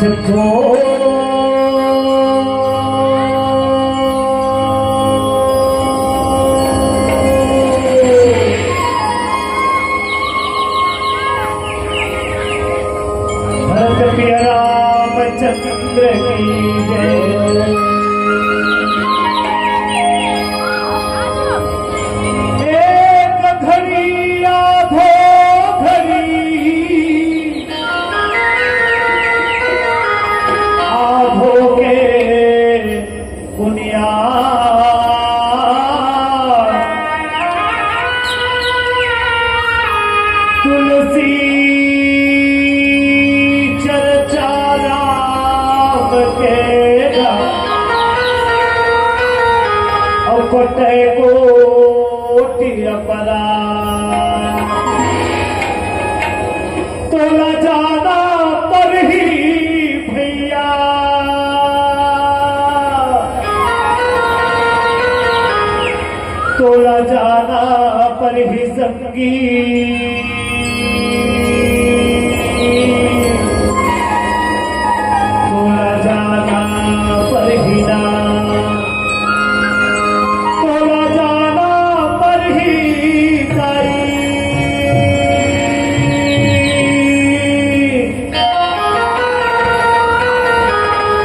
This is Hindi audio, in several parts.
मुझको भरत प्रिय रामचंद्र की जय। तुलसी चर्चा राम के अवकटे कोटि अपरा तोला जाना पर ही भैया तोला जाना पर ही संगी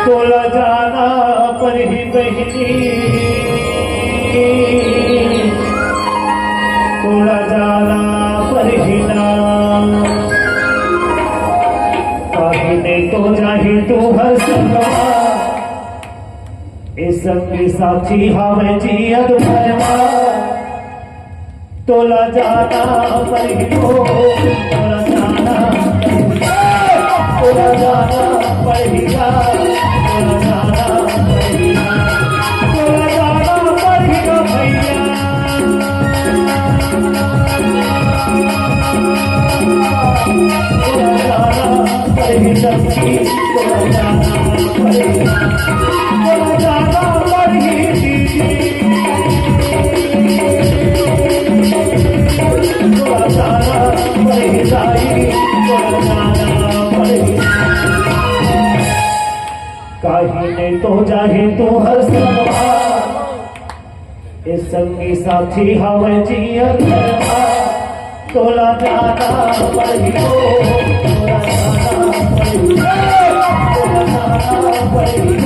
तोला जाना पर ही बहिनी तोला जाना पर ही नाम काहिने तो जाहि तू हर संगवा इस संगी साथी हमें जियत भरवा तोला जाना पर ही तोला जाना तोला जाना पर ही काहिने तो जाहे तू हर संगवा इस संगी साथी हमें जियत भरवा तोला जाना पर ही तोला जाना पर ही